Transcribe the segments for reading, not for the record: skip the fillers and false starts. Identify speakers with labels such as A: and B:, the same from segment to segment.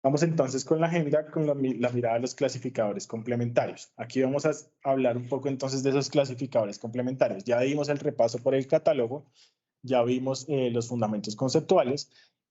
A: Vamos entonces con la agenda, con la mirada de los clasificadores complementarios. Aquí vamos a hablar un poco entonces de esos clasificadores complementarios. Ya dimos el repaso por el catálogo, ya vimos los fundamentos conceptuales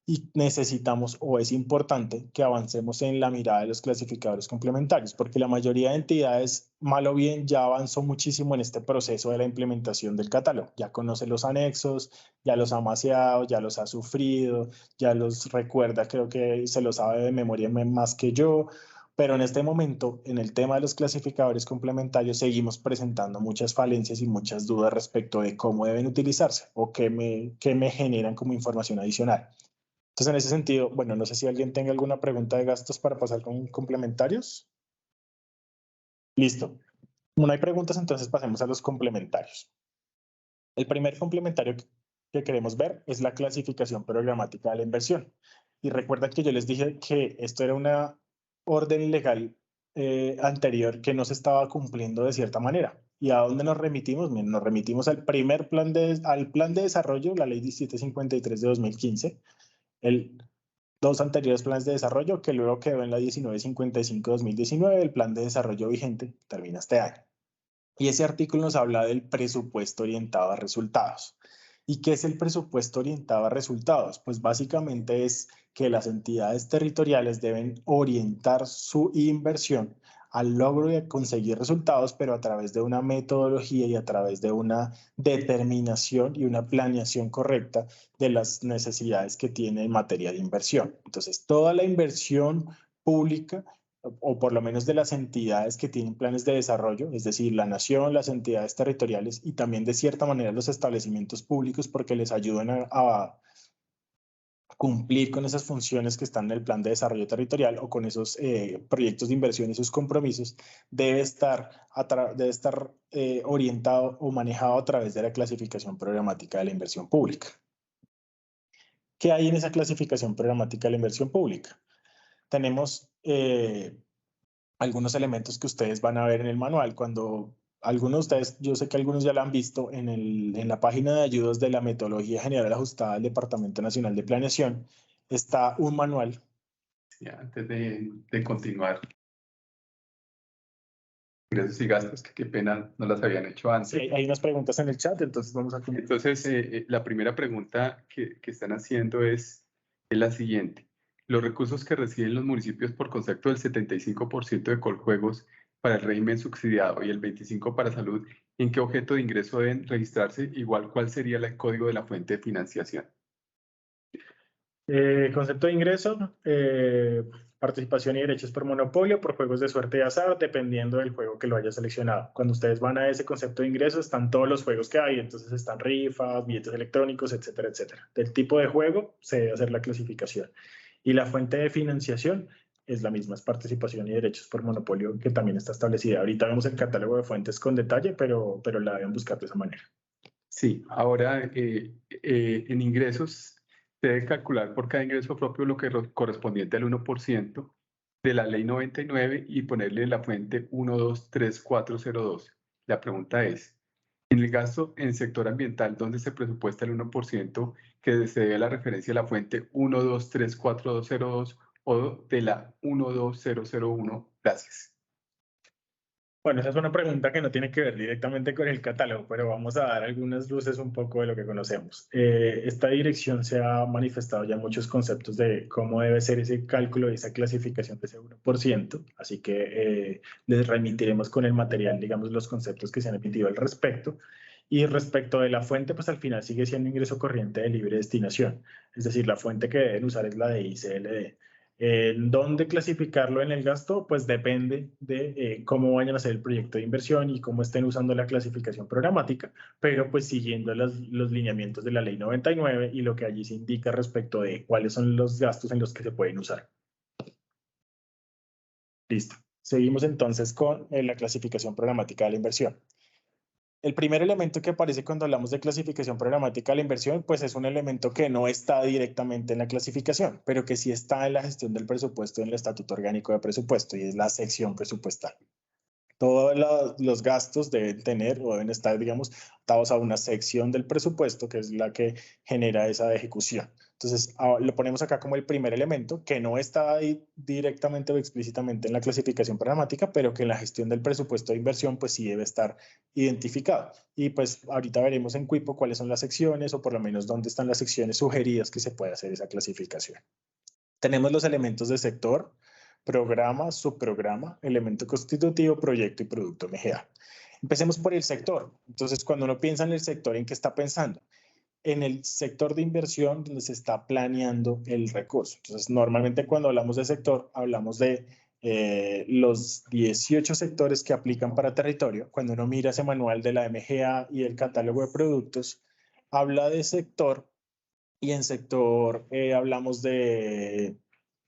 A: y necesitamos o es importante que avancemos en la mirada de los clasificadores complementarios, porque la mayoría de entidades, mal o bien, ya avanzó muchísimo en este proceso de la implementación del catálogo. Ya conoce los anexos, ya los ha maseado, ya los ha sufrido, ya los recuerda, creo que se los sabe de memoria más que yo. Pero en este momento, en el tema de los clasificadores complementarios, seguimos presentando muchas falencias y muchas dudas respecto de cómo deben utilizarse o qué me generan como información adicional. Entonces, en ese sentido, bueno, no sé si alguien tenga alguna pregunta de gastos para pasar con complementarios. Listo. Como no hay preguntas, entonces pasemos a los complementarios. El primer complementario que queremos ver es la clasificación programática de la inversión. Y recuerda que yo les dije que esto era una orden legal anterior que no se estaba cumpliendo de cierta manera. ¿Y a dónde nos remitimos? Bien, nos remitimos al primer plan al plan de desarrollo, la ley 1753 de 2015, dos anteriores planes de desarrollo que luego quedó en la 1955 de 2019, el plan de desarrollo vigente termina este año. Y ese artículo nos habla del presupuesto orientado a resultados. ¿Y qué es el presupuesto orientado a resultados? Pues básicamente es que las entidades territoriales deben orientar su inversión al logro de conseguir resultados, pero a través de una metodología y a través de una determinación y una planeación correcta de las necesidades que tiene en materia de inversión. Entonces, toda la inversión pública o por lo menos de las entidades que tienen planes de desarrollo, es decir, la nación, las entidades territoriales y también de cierta manera los establecimientos públicos porque les ayudan a cumplir con esas funciones que están en el plan de desarrollo territorial o con esos proyectos de inversión y sus compromisos, debe estar orientado o manejado a través de la clasificación programática de la inversión pública. ¿Qué hay en esa clasificación programática de la inversión pública? Tenemos algunos elementos que ustedes van a ver en el manual. Cuando algunos de ustedes, yo sé que algunos ya lo han visto en la página de ayudas de la metodología general ajustada del Departamento Nacional de Planeación, está un manual.
B: Sí, antes de continuar, ingresos y gastos, que qué pena no las habían hecho antes.
A: Sí, hay unas preguntas en el chat, entonces vamos a continuar.
B: Entonces, la primera pregunta que están haciendo es la siguiente. Los recursos que reciben los municipios por concepto del 75% de Coljuegos para el régimen subsidiado y el 25% para salud, ¿en qué objeto de ingreso deben registrarse? Igual, ¿cuál sería el código de la fuente de financiación?
A: Concepto de ingreso, participación y derechos por monopolio, por juegos de suerte y azar, dependiendo del juego que lo haya seleccionado. Cuando ustedes van a ese concepto de ingreso, están todos los juegos que hay, entonces están rifas, billetes electrónicos, etcétera, etcétera. Del tipo de juego se debe hacer la clasificación. Y la fuente de financiación es la misma, es participación y derechos por monopolio, que también está establecida. Ahorita vemos el catálogo de fuentes con detalle, pero la deben buscar de esa manera.
B: Sí, ahora en ingresos se debe calcular por cada ingreso propio lo que correspondiente al 1% de la ley 99 y ponerle la fuente 123402. La pregunta es, en el gasto en sector ambiental, ¿dónde se presupuesta el 1% que se debe a la referencia de la fuente 123402 o de la 12001? Gracias.
A: Bueno, esa es una pregunta que no tiene que ver directamente con el catálogo, pero vamos a dar algunas luces un poco de lo que conocemos. Esta dirección se ha manifestado ya muchos conceptos de cómo debe ser ese cálculo y esa clasificación de ese 1%, así que les remitiremos con el material, digamos, los conceptos que se han emitido al respecto. Y respecto de la fuente, pues al final sigue siendo ingreso corriente de libre destinación, es decir, la fuente que deben usar es la de ICLD. ¿Dónde clasificarlo en el gasto? Pues depende de cómo vayan a hacer el proyecto de inversión y cómo estén usando la clasificación programática, pero pues siguiendo los lineamientos de la ley 99 y lo que allí se indica respecto de cuáles son los gastos en los que se pueden usar. Listo. Seguimos entonces con la clasificación programática de la inversión. El primer elemento que aparece cuando hablamos de clasificación programática de la inversión, pues es un elemento que no está directamente en la clasificación, pero que sí está en la gestión del presupuesto en el Estatuto Orgánico de Presupuesto y es la sección presupuestal. Todos los gastos deben tener o deben estar, digamos, atados a una sección del presupuesto que es la que genera esa ejecución. Entonces, lo ponemos acá como el primer elemento, que no está ahí directamente o explícitamente en la clasificación programática, pero que en la gestión del presupuesto de inversión, pues sí debe estar identificado. Y pues ahorita veremos en Quipo cuáles son las secciones, o por lo menos dónde están las secciones sugeridas que se puede hacer esa clasificación. Tenemos los elementos de sector, programa, subprograma, elemento constitutivo, proyecto y producto MGA. Empecemos por el sector. Entonces, cuando uno piensa en el sector, ¿en qué está pensando? En el sector de inversión donde se está planeando el recurso. Entonces, normalmente cuando hablamos de sector, hablamos de los 18 sectores que aplican para territorio. Cuando uno mira ese manual de la MGA y el catálogo de productos, habla de sector, y en sector hablamos de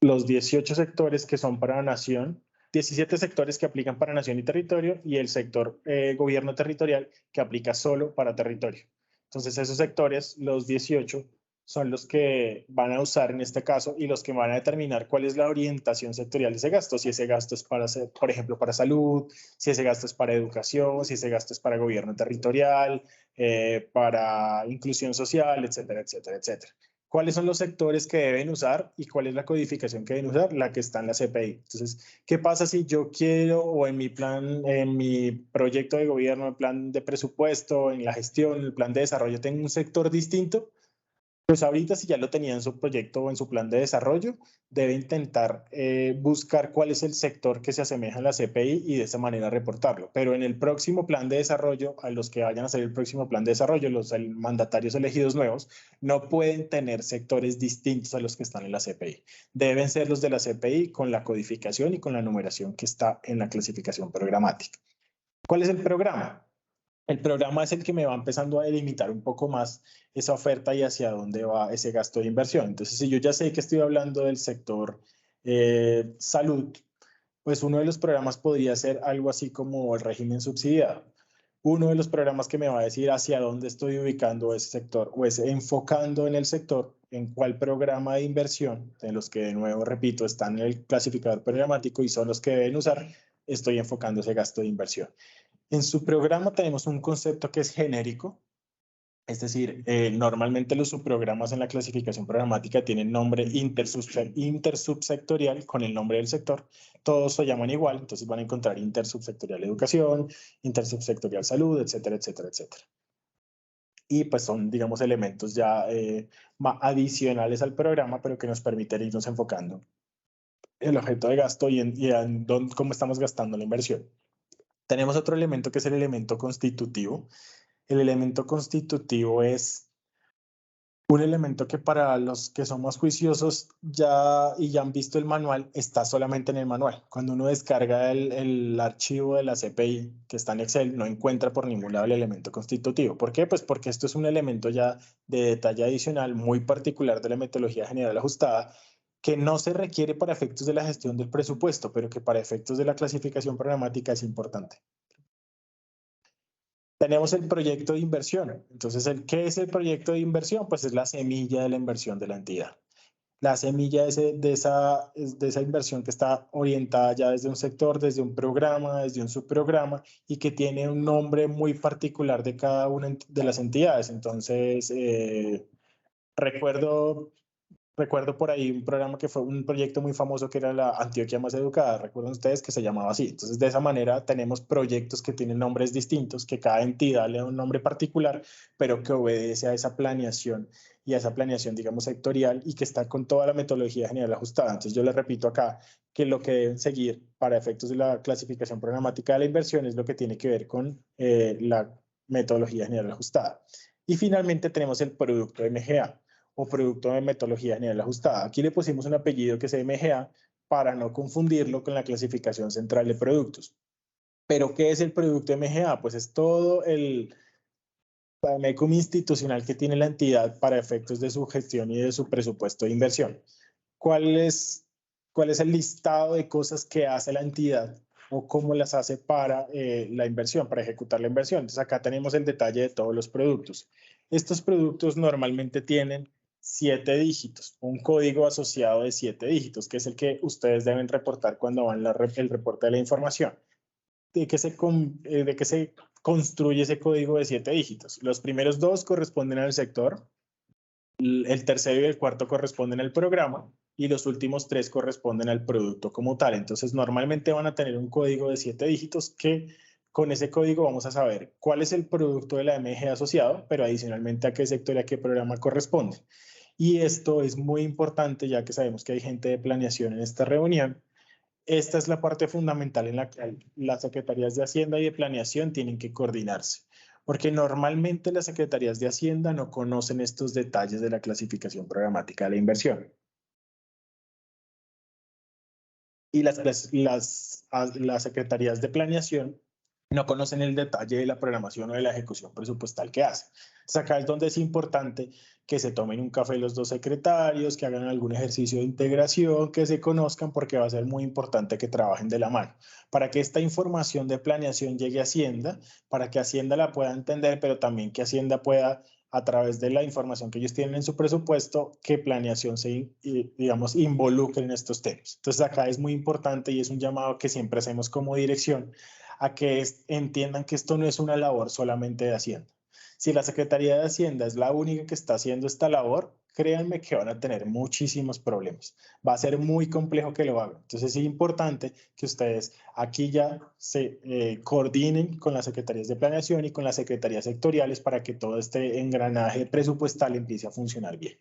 A: los 18 sectores que son para nación, 17 sectores que aplican para nación y territorio, y el sector gobierno territorial que aplica solo para territorio. Entonces esos sectores, los 18, son los que van a usar en este caso y los que van a determinar cuál es la orientación sectorial de ese gasto. Si ese gasto es para, por ejemplo, para salud, si ese gasto es para educación, si ese gasto es para gobierno territorial, para inclusión social, etcétera, etcétera, etcétera. ¿Cuáles son los sectores que deben usar y cuál es la codificación que deben usar? La que está en la CPI. Entonces, ¿qué pasa si yo quiero, o en mi plan, en mi proyecto de gobierno, el plan de presupuesto, en la gestión, el plan de desarrollo, tengo un sector distinto? Pues ahorita, si ya lo tenía en su proyecto o en su plan de desarrollo, debe intentar buscar cuál es el sector que se asemeja a la CPI y de esa manera reportarlo. Pero en el próximo plan de desarrollo, a los que vayan a hacer el próximo plan de desarrollo, los mandatarios elegidos nuevos, no pueden tener sectores distintos a los que están en la CPI. Deben ser los de la CPI con la codificación y con la numeración que está en la clasificación programática. ¿Cuál es el programa? El programa es el que me va empezando a delimitar un poco más esa oferta y hacia dónde va ese gasto de inversión. Entonces, si yo ya sé que estoy hablando del sector salud, pues uno de los programas podría ser algo así como el régimen subsidiado. Uno de los programas que me va a decir hacia dónde estoy ubicando ese sector, o es enfocando en el sector, en cuál programa de inversión, de los que de nuevo repito están en el clasificador programático y son los que deben usar, estoy enfocando ese gasto de inversión. En su programa tenemos un concepto que es genérico, es decir, normalmente los subprogramas en la clasificación programática tienen nombre intersubsectorial con el nombre del sector. Todos se llaman igual, entonces van a encontrar intersubsectorial educación, intersubsectorial salud, etcétera, etcétera, etcétera. Y pues son, digamos, elementos ya adicionales al programa, pero que nos permiten irnos enfocando el objeto de gasto y en cómo estamos gastando la inversión. Tenemos otro elemento que es el elemento constitutivo. El elemento constitutivo es un elemento que para los que somos juiciosos ya han visto el manual, está solamente en el manual. Cuando uno descarga el archivo de la CPI que está en Excel, no encuentra por ningún lado el elemento constitutivo. ¿Por qué? Pues porque esto es un elemento ya de detalle adicional muy particular de la metodología general ajustada, que no se requiere para efectos de la gestión del presupuesto, pero que para efectos de la clasificación programática es importante. Tenemos el proyecto de inversión. Entonces, ¿qué es el proyecto de inversión? Pues es la semilla de la inversión de la entidad. La semilla de esa inversión que está orientada ya desde un sector, desde un programa, desde un subprograma y que tiene un nombre muy particular de cada una de las entidades. Entonces, recuerdo por ahí un programa que fue un proyecto muy famoso que era la Antioquia Más Educada, recuerdan ustedes que se llamaba así. Entonces, de esa manera tenemos proyectos que tienen nombres distintos, que cada entidad le da un nombre particular, pero que obedece a esa planeación y a esa planeación, digamos, sectorial y que está con toda la metodología general ajustada. Entonces, yo les repito acá que lo que deben seguir para efectos de la clasificación programática de la inversión es lo que tiene que ver con la metodología general ajustada. Y finalmente tenemos el producto MGA o producto de metodología general ajustada. Aquí le pusimos un apellido que es MGA para no confundirlo con la clasificación central de productos. ¿Pero qué es el producto MGA? Pues es todo el MECUM institucional que tiene la entidad para efectos de su gestión y de su presupuesto de inversión. ¿Cuál es el listado de cosas que hace la entidad o cómo las hace para la inversión, para ejecutar la inversión? Entonces acá tenemos el detalle de todos los productos. Estos productos normalmente tienen 7 dígitos, un código asociado de 7 dígitos, que es el que ustedes deben reportar cuando van el reporte de la información. ¿De qué se construye ese código de 7 dígitos? Los primeros 2 corresponden al sector, El tercero y el cuarto corresponden al programa y los últimos 3 corresponden al producto como tal. Entonces, normalmente van a tener un código de 7 dígitos que con ese código vamos a saber cuál es el producto de la MG asociado, pero adicionalmente a qué sector y a qué programa corresponde. Y esto es muy importante ya que sabemos que hay gente de planeación en esta reunión. Esta es la parte fundamental en la que las secretarías de Hacienda y de Planeación tienen que coordinarse, porque normalmente las secretarías de Hacienda no conocen estos detalles de la clasificación programática de la inversión. Y las secretarías de Planeación no conocen el detalle de la programación o de la ejecución presupuestal que hacen. Entonces acá es donde es importante que se tomen un café los dos secretarios, que hagan algún ejercicio de integración, que se conozcan, porque va a ser muy importante que trabajen de la mano. Para que esta información de planeación llegue a Hacienda, para que Hacienda la pueda entender, pero también que Hacienda pueda, a través de la información que ellos tienen en su presupuesto, que planeación se, digamos, involucre en estos temas. Entonces acá es muy importante y es un llamado que siempre hacemos como dirección a que entiendan que esto no es una labor solamente de Hacienda. Si la Secretaría de Hacienda es la única que está haciendo esta labor, créanme que van a tener muchísimos problemas. Va a ser muy complejo que lo hagan. Entonces es importante que ustedes aquí ya se coordinen con las secretarías de planeación y con las secretarías sectoriales para que todo este engranaje presupuestal empiece a funcionar bien.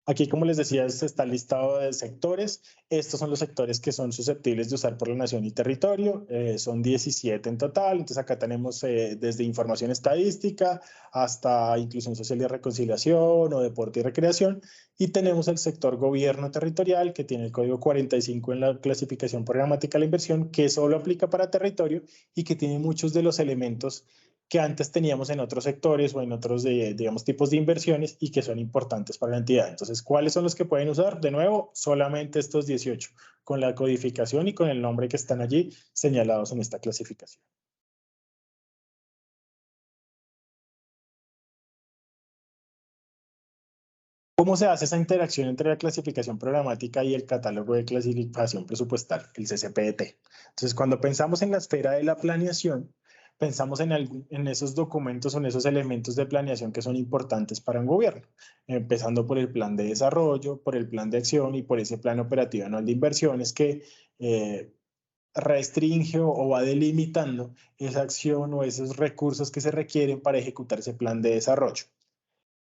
A: Aquí, como les decía, está el listado de sectores. Estos son los sectores que son susceptibles de usar por la nación y territorio. Son 17 en total. Entonces, acá tenemos desde información estadística hasta inclusión social y reconciliación o deporte y recreación. Y tenemos el sector gobierno territorial, que tiene el código 45 en la clasificación programática de la inversión, que solo aplica para territorio y que tiene muchos de los elementos que antes teníamos en otros sectores o en otros, digamos, tipos de inversiones y que son importantes para la entidad. Entonces, ¿cuáles son los que pueden usar? De nuevo, solamente estos 18, con la codificación y con el nombre que están allí señalados en esta clasificación. ¿Cómo se hace esa interacción entre la clasificación programática y el catálogo de clasificación presupuestal, el CCPET? Entonces, cuando pensamos en la esfera de la planeación, pensamos en esos documentos o en esos elementos de planeación que son importantes para un gobierno, empezando por el plan de desarrollo, por el plan de acción y por ese plan operativo anual de inversiones que restringe o va delimitando esa acción o esos recursos que se requieren para ejecutar ese plan de desarrollo.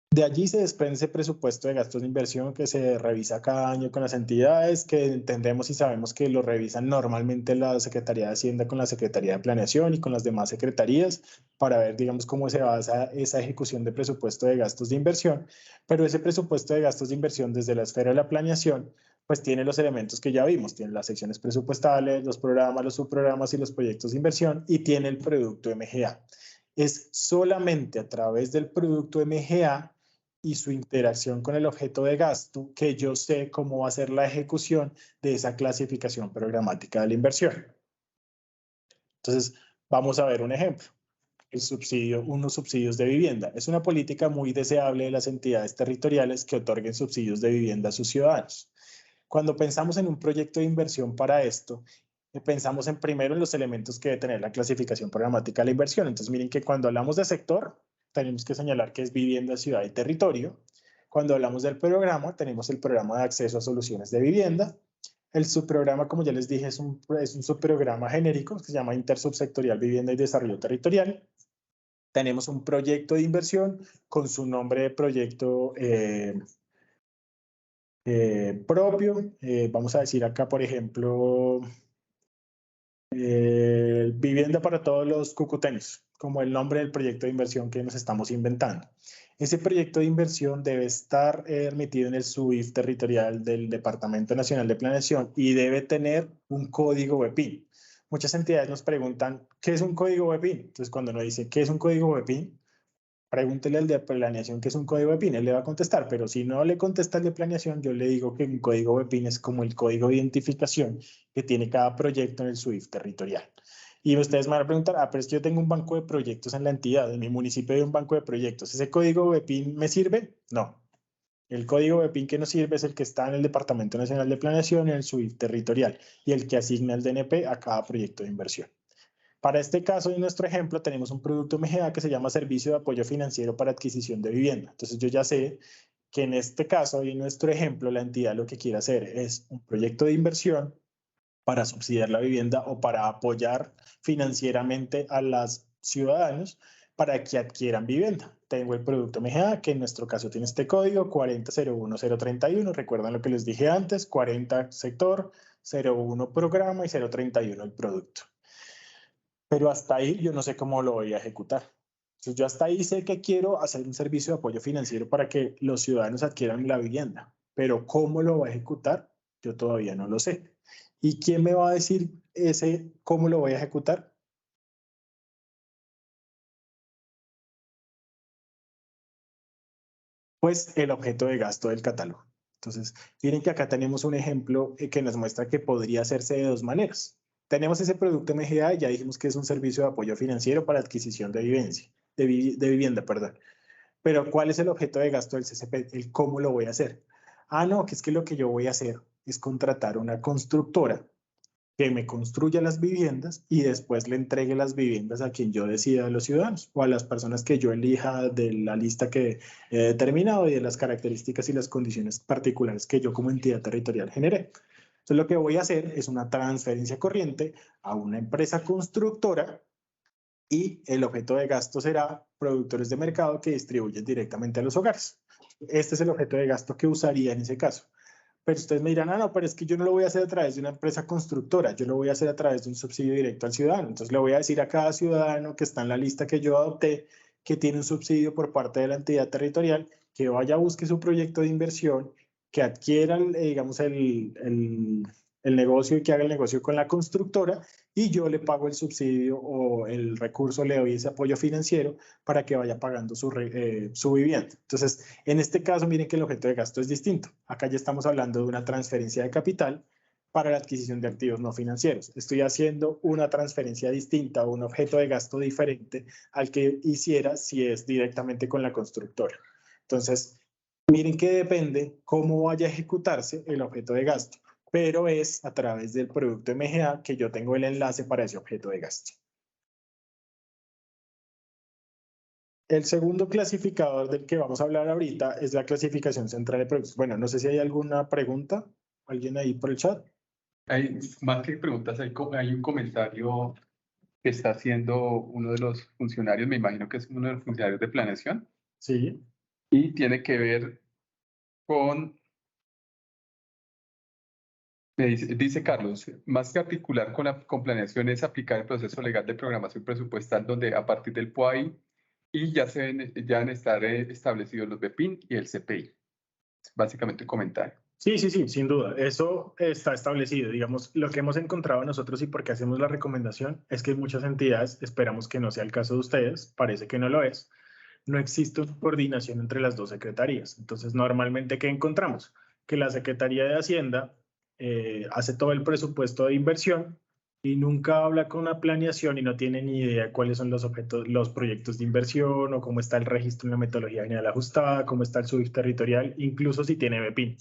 A: De allí se desprende ese presupuesto de gastos de inversión que se revisa cada año con las entidades, que entendemos y sabemos que lo revisan normalmente la Secretaría de Hacienda con la Secretaría de Planeación y con las demás secretarías para ver, digamos, cómo se basa esa ejecución de presupuesto de gastos de inversión. Pero ese presupuesto de gastos de inversión desde la esfera de la planeación, pues tiene los elementos que ya vimos, tiene las secciones presupuestales, los programas, los subprogramas y los proyectos de inversión y tiene el producto MGA. Es solamente a través del producto MGA y su interacción con el objeto de gasto, que yo sé cómo va a ser la ejecución de esa clasificación programática de la inversión. Entonces, vamos a ver un ejemplo. El subsidio, unos subsidios de vivienda. Es una política muy deseable de las entidades territoriales que otorguen subsidios de vivienda a sus ciudadanos. Cuando pensamos en un proyecto de inversión para esto, pensamos en primero en los elementos que debe tener la clasificación programática de la inversión. Entonces, miren que cuando hablamos de sector, tenemos que señalar que es vivienda, ciudad y territorio. Cuando hablamos del programa, tenemos el programa de acceso a soluciones de vivienda. El subprograma, como ya les dije, es un subprograma genérico que se llama Intersubsectorial Vivienda y Desarrollo Territorial. Tenemos un proyecto de inversión con su nombre de proyecto propio. Vamos a decir acá, por ejemplo, vivienda para todos los cucuteños, como el nombre del proyecto de inversión que nos estamos inventando. Ese proyecto de inversión debe estar emitido en el SUIF territorial del Departamento Nacional de Planeación y debe tener un código BEPIN. Muchas entidades nos preguntan, ¿qué es un código BEPIN? Entonces, cuando uno dice, ¿qué es un código BEPIN? Pregúntele al de planeación qué es un código BEPIN, él le va a contestar, pero si no le contesta el de planeación, yo le digo que un código BEPIN es como el código de identificación que tiene cada proyecto en el SWIFT territorial. Y ustedes me van a preguntar, pero es que yo tengo un banco de proyectos en la entidad, en mi municipio hay un banco de proyectos, ¿ese código BEPIN me sirve? No. El código BEPIN que nos sirve es el que está en el Departamento Nacional de Planeación, en el SWIFT territorial, y el que asigna el DNP a cada proyecto de inversión. Para este caso, en nuestro ejemplo, tenemos un producto MGA que se llama Servicio de Apoyo Financiero para Adquisición de Vivienda. Entonces, yo ya sé que en este caso y en nuestro ejemplo, la entidad lo que quiere hacer es un proyecto de inversión para subsidiar la vivienda o para apoyar financieramente a los ciudadanos para que adquieran vivienda. Tengo el producto MGA, que en nuestro caso tiene este código 4001031. Recuerdan lo que les dije antes, 40 sector, 01 programa y 031 el producto. Pero hasta ahí yo no sé cómo lo voy a ejecutar. Entonces yo hasta ahí sé que quiero hacer un servicio de apoyo financiero para que los ciudadanos adquieran la vivienda, pero cómo lo voy a ejecutar, yo todavía no lo sé. ¿Y quién me va a decir ese cómo lo voy a ejecutar? Pues el objeto de gasto del catálogo. Entonces, miren que acá tenemos un ejemplo que nos muestra que podría hacerse de dos maneras. Tenemos ese producto MGA y ya dijimos que es un servicio de apoyo financiero para adquisición de vivienda, perdón. Pero ¿cuál es el objeto de gasto del CCP? El cómo lo voy a hacer. Ah, no, que es que lo que yo voy a hacer es contratar una constructora que me construya las viviendas y después le entregue las viviendas a quien yo decida de los ciudadanos o a las personas que yo elija de la lista que he determinado y de las características y las condiciones particulares que yo como entidad territorial generé. Entonces lo que voy a hacer es una transferencia corriente a una empresa constructora y el objeto de gasto será productores de mercado que distribuyen directamente a los hogares. Este es el objeto de gasto que usaría en ese caso. Pero ustedes me dirán, ah, no, pero es que yo no lo voy a hacer a través de una empresa constructora, yo lo voy a hacer a través de un subsidio directo al ciudadano. Entonces le voy a decir a cada ciudadano que está en la lista que yo adopté, que tiene un subsidio por parte de la entidad territorial, que vaya a busque su proyecto de inversión, que adquiera, digamos, el negocio y que haga el negocio con la constructora y yo le pago el subsidio o el recurso, le doy ese apoyo financiero para que vaya pagando su vivienda. Entonces, en este caso, miren que el objeto de gasto es distinto. Acá ya estamos hablando de una transferencia de capital para la adquisición de activos no financieros. Estoy haciendo una transferencia distinta o un objeto de gasto diferente al que hiciera si es directamente con la constructora. Entonces, miren que depende cómo vaya a ejecutarse el objeto de gasto, pero es a través del producto MGA que yo tengo el enlace para ese objeto de gasto. El segundo clasificador del que vamos a hablar ahorita es la clasificación central de productos. Bueno, no sé si hay alguna pregunta, alguien ahí por el chat.
B: Hay más que preguntas, hay un comentario que está haciendo uno de los funcionarios, me imagino que es uno de los funcionarios de planeación,
A: Sí.
B: y tiene que ver con, dice Carlos, más que articular con planeación es aplicar el proceso legal de programación presupuestal donde a partir del POAI y ya han estar establecidos los BPIN y el CPI. Es básicamente un comentario.
A: Sí, sin duda. Eso está establecido. Digamos, lo que hemos encontrado nosotros y por qué hacemos la recomendación es que muchas entidades, esperamos que no sea el caso de ustedes, parece que no lo es, no existe una coordinación entre las dos secretarías. Entonces, normalmente, ¿qué encontramos? Que la Secretaría de Hacienda hace todo el presupuesto de inversión y nunca habla con la planeación y no tiene ni idea cuáles son los objetos, los proyectos de inversión o cómo está el registro en la metodología general ajustada, cómo está el SWIFT territorial, incluso si tiene BPIN.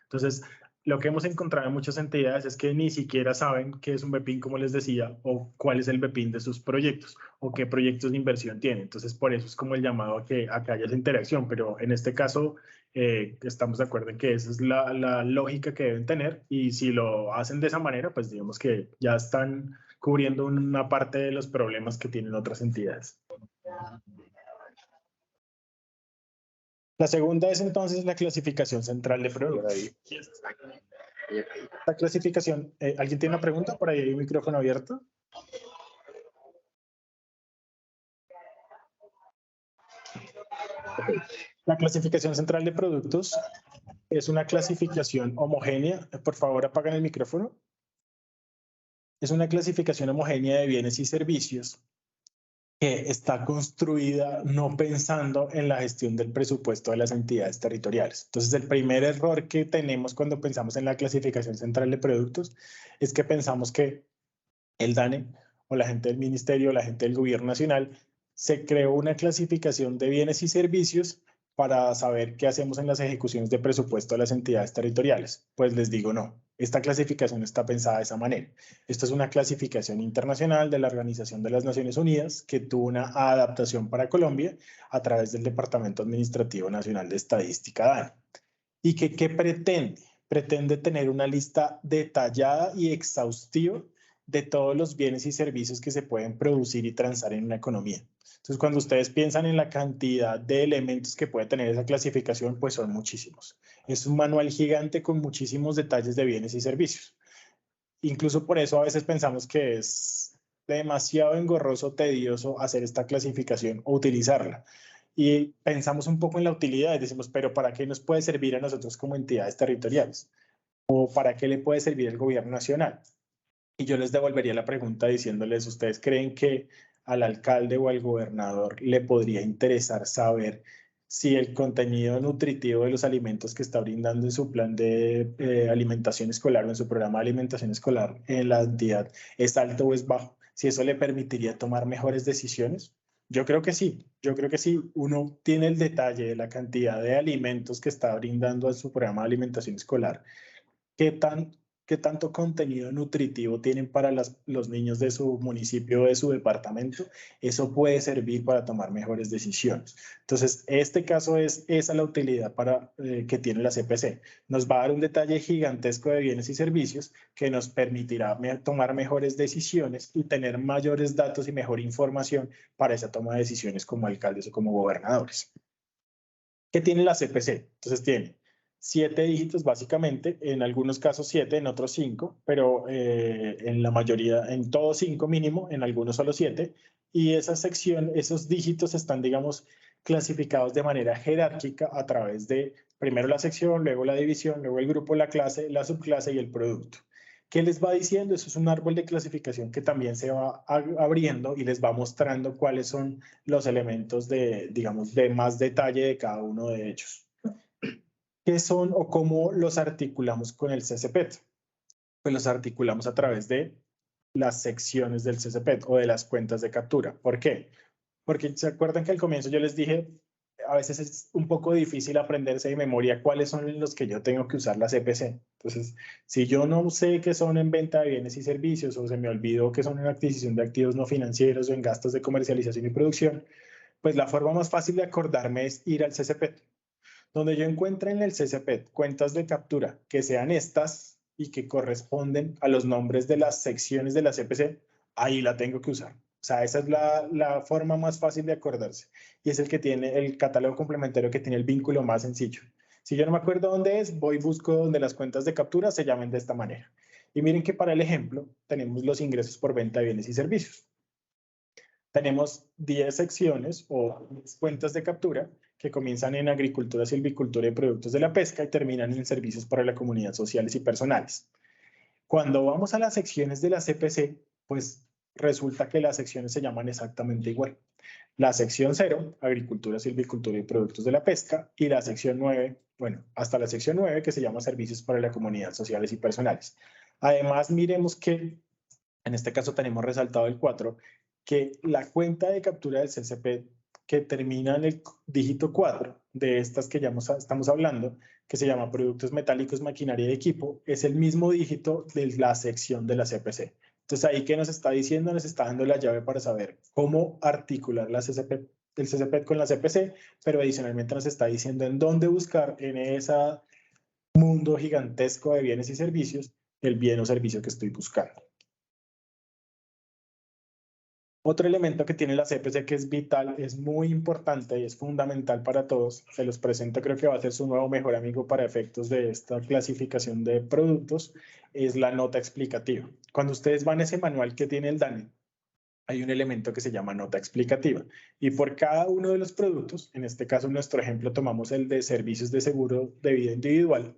A: Entonces, lo que hemos encontrado en muchas entidades es que ni siquiera saben qué es un BPIN, como les decía, o cuál es el BPIN de sus proyectos o qué proyectos de inversión tienen. Entonces, por eso es como el llamado a que haya esa interacción. Pero en este caso, estamos de acuerdo en que esa es la lógica que deben tener y si lo hacen de esa manera, pues digamos que ya están cubriendo una parte de los problemas que tienen otras entidades. La segunda es entonces la clasificación central de productos. La clasificación, ¿alguien tiene una pregunta? Por ahí hay un micrófono abierto. Okay. La clasificación central de productos es una clasificación homogénea. Por favor, apagan el micrófono. Es una clasificación homogénea de bienes y servicios que está construida no pensando en la gestión del presupuesto de las entidades territoriales. Entonces, el primer error que tenemos cuando pensamos en la clasificación central de productos es que pensamos que el DANE o la gente del ministerio o la gente del gobierno nacional se creó una clasificación de bienes y servicios para saber qué hacemos en las ejecuciones de presupuesto de las entidades territoriales. Pues les digo no, esta clasificación está pensada de esa manera. Esto es una clasificación internacional de la Organización de las Naciones Unidas que tuvo una adaptación para Colombia a través del Departamento Administrativo Nacional de Estadística, DANE. ¿Y qué pretende? Pretende tener una lista detallada y exhaustiva de todos los bienes y servicios que se pueden producir y transar en una economía. Entonces, cuando ustedes piensan en la cantidad de elementos que puede tener esa clasificación, pues son muchísimos. Es un manual gigante con muchísimos detalles de bienes y servicios. Incluso por eso a veces pensamos que es demasiado engorroso, tedioso hacer esta clasificación o utilizarla. Y pensamos un poco en la utilidad y decimos, pero ¿para qué nos puede servir a nosotros como entidades territoriales? ¿O para qué le puede servir el gobierno nacional? Y yo les devolvería la pregunta diciéndoles, ¿ustedes creen que al alcalde o al gobernador le podría interesar saber si el contenido nutritivo de los alimentos que está brindando en su plan de alimentación escolar o en su programa de alimentación escolar en la entidad es alto o es bajo? Si eso le permitiría tomar mejores decisiones. Yo creo que sí, yo creo que sí. Uno tiene el detalle de la cantidad de alimentos que está brindando a su programa de alimentación escolar. ¿Qué tan, qué tanto contenido nutritivo tienen para los niños de su municipio o de su departamento? Eso puede servir para tomar mejores decisiones. Entonces, este caso es esa la utilidad que tiene la CPC. Nos va a dar un detalle gigantesco de bienes y servicios que nos permitirá tomar mejores decisiones y tener mayores datos y mejor información para esa toma de decisiones como alcaldes o como gobernadores. ¿Qué tiene la CPC? Entonces tiene 7 dígitos básicamente, en algunos casos 7, en otros 5, pero en la mayoría, en todos 5 mínimo, en algunos solo 7. Y esa sección, esos dígitos están, digamos, clasificados de manera jerárquica a través de primero la sección, luego la división, luego el grupo, la clase, la subclase y el producto. ¿Qué les va diciendo? Eso es un árbol de clasificación que también se va abriendo y les va mostrando cuáles son los elementos de, digamos, de más detalle de cada uno de ellos. ¿Qué son o cómo los articulamos con el CCPET? Pues los articulamos a través de las secciones del CCPET o de las cuentas de captura. ¿Por qué? Porque se acuerdan que al comienzo yo les dije, a veces es un poco difícil aprenderse de memoria cuáles son los que yo tengo que usar la CPC. Entonces, si yo no sé qué son en venta de bienes y servicios o se me olvidó que son en adquisición de activos no financieros o en gastos de comercialización y producción, pues la forma más fácil de acordarme es ir al CCPET. Donde yo encuentre en el CCPET cuentas de captura que sean estas y que corresponden a los nombres de las secciones de la CPC, ahí la tengo que usar. O sea, esa es la forma más fácil de acordarse. Y es el que tiene el catálogo complementario que tiene el vínculo más sencillo. Si yo no me acuerdo dónde es, voy y busco donde las cuentas de captura se llamen de esta manera. Y miren que para el ejemplo tenemos los ingresos por venta de bienes y servicios. Tenemos 10 secciones o 10 cuentas de captura que comienzan en agricultura, silvicultura y productos de la pesca y terminan en servicios para la comunidad sociales y personales. Cuando vamos a las secciones de la CPC, pues resulta que las secciones se llaman exactamente igual. La sección 0, agricultura, silvicultura y productos de la pesca, y la sección 9, bueno, hasta la sección 9 que se llama servicios para la comunidad sociales y personales. Además, miremos que en este caso tenemos resaltado el 4, que la cuenta de captura del CCP que termina en el dígito 4 de estas que ya estamos hablando, que se llama productos metálicos, maquinaria y equipo, es el mismo dígito de la sección de la CPC. Entonces ahí que nos está diciendo, nos está dando la llave para saber cómo articular la CCP, el CCP con la CPC, pero adicionalmente nos está diciendo en dónde buscar en ese mundo gigantesco de bienes y servicios el bien o servicio que estoy buscando. Otro elemento que tiene la CPC que es vital, es muy importante y es fundamental para todos, se los presento, creo que va a ser su nuevo mejor amigo para efectos de esta clasificación de productos, es la nota explicativa. Cuando ustedes van a ese manual que tiene el DANE, hay un elemento que se llama nota explicativa y por cada uno de los productos, en este caso en nuestro ejemplo tomamos el de servicios de seguro de vida individual,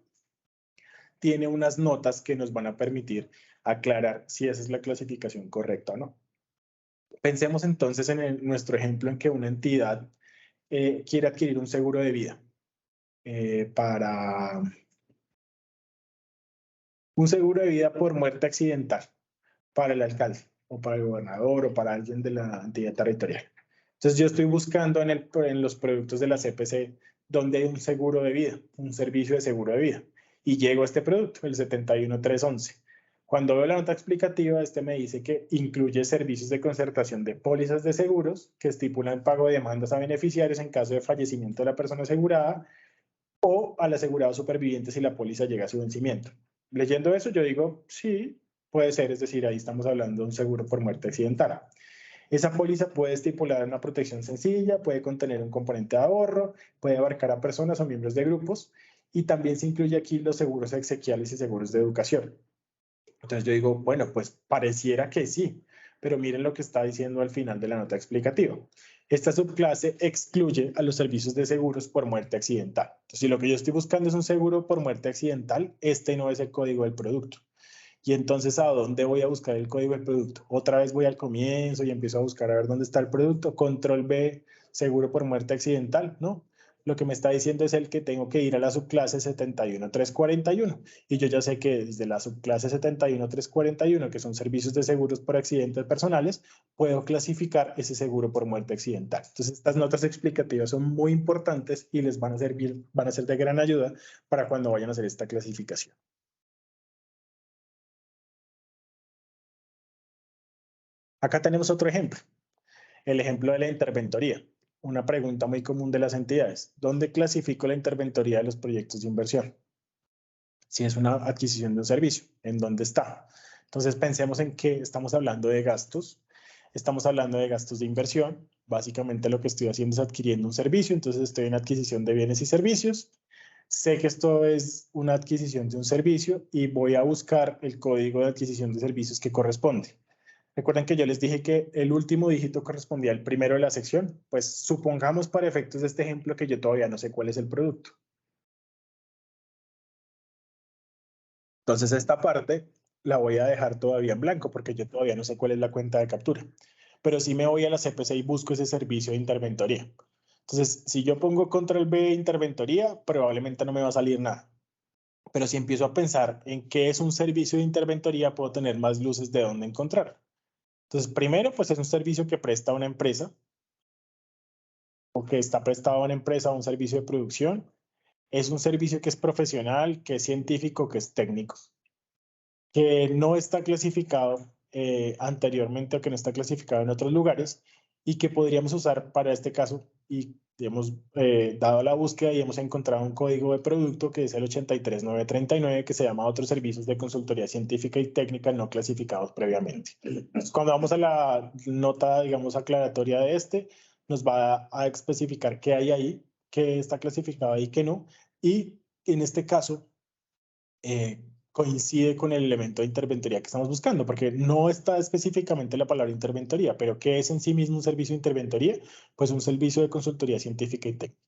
A: tiene unas notas que nos van a permitir aclarar si esa es la clasificación correcta o no. Pensemos entonces en nuestro ejemplo en que una entidad quiere adquirir un seguro de vida para un seguro de vida por muerte accidental para el alcalde o para el gobernador o para alguien de la entidad territorial. Entonces yo estoy buscando en los productos de la CPC donde hay un seguro de vida, un servicio de seguro de vida. Y llego a este producto, el 71311. Cuando veo la nota explicativa, este me dice que incluye servicios de concertación de pólizas de seguros que estipulan pago de demandas a beneficiarios en caso de fallecimiento de la persona asegurada o al asegurado superviviente si la póliza llega a su vencimiento. Leyendo eso, yo digo, sí, puede ser, es decir, ahí estamos hablando de un seguro por muerte accidental. Esa póliza puede estipular una protección sencilla, puede contener un componente de ahorro, puede abarcar a personas o miembros de grupos y también se incluye aquí los seguros exequiales y seguros de educación. Entonces yo digo, bueno, pues pareciera que sí, pero miren lo que está diciendo al final de la nota explicativa. Esta subclase excluye a los servicios de seguros por muerte accidental. Entonces, si lo que yo estoy buscando es un seguro por muerte accidental, este no es el código del producto. Y entonces, ¿a dónde voy a buscar el código del producto? Otra vez voy al comienzo y empiezo a buscar a ver dónde está el producto. Control B, seguro por muerte accidental, ¿no? Lo que me está diciendo es el que tengo que ir a la subclase 71341. Y yo ya sé que desde la subclase 71341, que son servicios de seguros por accidentes personales, puedo clasificar ese seguro por muerte accidental. Entonces, estas notas explicativas son muy importantes y les van a servir, van a ser de gran ayuda para cuando vayan a hacer esta clasificación. Acá tenemos otro ejemplo, el ejemplo de la interventoría. Una pregunta muy común de las entidades. ¿Dónde clasifico la interventoría de los proyectos de inversión? Si es una adquisición de un servicio, ¿en dónde está? Entonces pensemos en que estamos hablando de gastos, estamos hablando de gastos de inversión. Básicamente lo que estoy haciendo es adquiriendo un servicio, entonces estoy en adquisición de bienes y servicios. Sé que esto es una adquisición de un servicio y voy a buscar el código de adquisición de servicios que corresponde. Recuerden que yo les dije que el último dígito correspondía al primero de la sección. Pues supongamos para efectos de este ejemplo que yo todavía no sé cuál es el producto. Entonces esta parte la voy a dejar todavía en blanco porque yo todavía no sé cuál es la cuenta de captura. Pero sí me voy a la CPC y busco ese servicio de interventoría. Entonces, si yo pongo control B interventoría, probablemente no me va a salir nada. Pero si empiezo a pensar en qué es un servicio de interventoría, puedo tener más luces de dónde encontrar. Entonces, primero, pues es un servicio que presta una empresa o que está prestado a una empresa o un servicio de producción. Es un servicio que es profesional, que es científico, que es técnico, que no está clasificado anteriormente o que no está clasificado en otros lugares y que podríamos usar para este caso y hemos dado la búsqueda y hemos encontrado un código de producto que es el 83939 que se llama Otros servicios de consultoría científica y técnica no clasificados previamente. Entonces, cuando vamos a la nota, digamos, aclaratoria de este, nos va a especificar qué hay ahí, qué está clasificado ahí, qué no. Y en este caso, coincide con el elemento de interventoría que estamos buscando, porque no está específicamente la palabra interventoría, pero ¿qué es en sí mismo un servicio de interventoría? Pues un servicio de consultoría científica y técnica.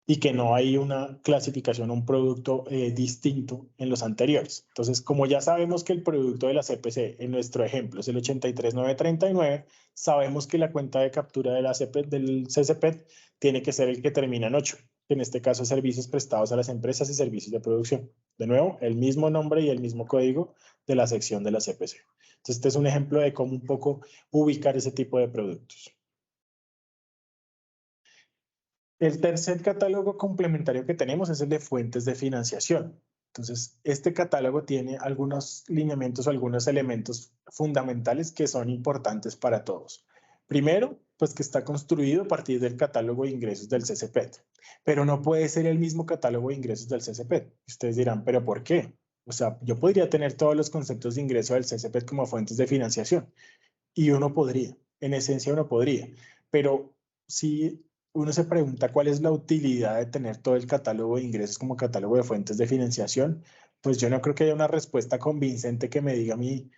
A: Y que no hay una clasificación, un producto distinto en los anteriores. Entonces, como ya sabemos que el producto de la CPC en nuestro ejemplo es el 83939, sabemos que la cuenta de captura de la del CCPET tiene que ser el que termina en 8, que en este caso es servicios prestados a las empresas y servicios de producción. De nuevo, el mismo nombre y el mismo código de la sección de la CPC. Entonces, este es un ejemplo de cómo un poco ubicar ese tipo de productos. El tercer catálogo complementario que tenemos es el de fuentes de financiación. Entonces, este catálogo tiene algunos lineamientos o algunos elementos fundamentales que son importantes para todos. Primero, pues que está construido a partir del catálogo de ingresos del CCPET, pero no puede ser el mismo catálogo de ingresos del CCPET. Ustedes dirán, ¿pero por qué? O sea, yo podría tener todos los conceptos de ingreso del CCPET como fuentes de financiación y uno podría, en esencia uno podría, pero si uno se pregunta cuál es la utilidad de tener todo el catálogo de ingresos como catálogo de fuentes de financiación, pues yo no creo que haya una respuesta convincente que me diga a mí